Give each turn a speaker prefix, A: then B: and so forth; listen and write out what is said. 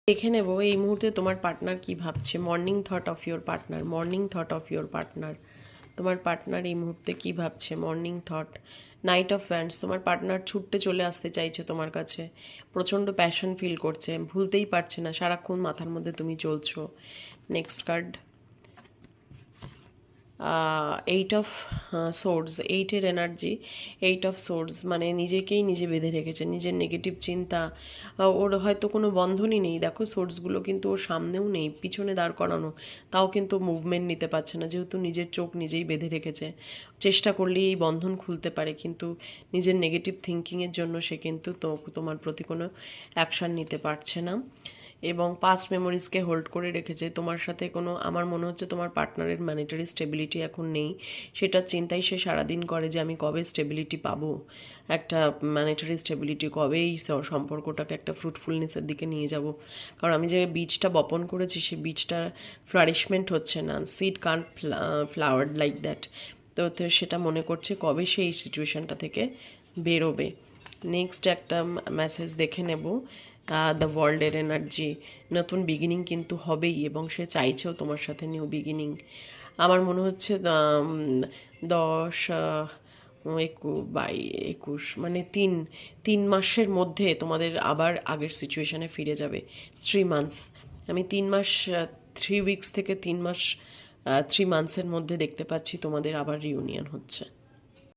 A: দেখে নেব এই মুহূর্তে তোমার পার্টনার কি ভাবছে। Morning thought of your partner, morning thought of your partner. তোমার পার্টনার এই মুহূর্তে কি ভাবছে, morning thought. Night of wands, তোমার পার্টনার ছুটতে চলে আসতে চাইছে তোমার কাছে, প্রচণ্ড প্যাশন ফিল করছে, ভুলতেই পারছে না, সারাক্ষণ মাথার মধ্যে তুমি চলছো। Next card, eight of swords, এইটের এনার্জি। এইট অফ সোর্স মানে নিজেকেই নিজে বেঁধে রেখেছে, নিজের নেগেটিভ চিন্তা। ওর হয়তো কোনো বন্ধনই নেই, দেখো সোর্সগুলো কিন্তু ওর সামনেও নেই, পিছনে দাঁড় করানো, তাও কিন্তু মুভমেন্ট নিতে পারছে না, যেহেতু নিজের চোখ নিজেই বেঁধে রেখেছে। চেষ্টা করলেই এই বন্ধন খুলতে পারে, কিন্তু নিজের নেগেটিভ থিঙ্কিংয়ের জন্য সে কিন্তু তোমার প্রতি কোনো অ্যাকশান নিতে পারছে না এবং পাস্ট মেমোরিজকে হোল্ড করে রেখেছে তোমার সাথে। কোনো, আমার মনে হচ্ছে তোমার পার্টনারের ম্যানিটারি স্টেবিলিটি এখন নেই, সেটার চিন্তাই সে সারাদিন করে যে আমি কবে স্টেবিলিটি পাবো, একটা ম্যানিটারি স্টেবিলিটি, কবে এই সম্পর্কটাকে একটা ফ্রুটফুলনেসের দিকে নিয়ে যাব। কারণ আমি যে বীজটা বপন করেছি সেই বীজটা ফ্লারিশমেন্ট হচ্ছে না, seed can't flower like that. তো সেটা মনে করছে কবে সে এই সিচুয়েশানটা থেকে বেরোবে। নেক্সট একটা মেসেজ দেখে নেব, দ্য ওয়ার্ল্ডের এনার্জি। নতুন বিগিনিং কিন্তু হবেই এবং সে চাইছেও তোমার সাথে নিউ বিগিনিং। আমার মনে হচ্ছে 10 21 মানে তিন তিন মাসের মধ্যে তোমাদের আবার আগের সিচুয়েশানে ফিরে যাবে। 3 মান্থস, আমি 3 মাস, 3 উইকস থেকে 3 মাস, 3 মান্থসের মধ্যে দেখতে পাচ্ছি তোমাদের আবার রিউনিয়ন হচ্ছে।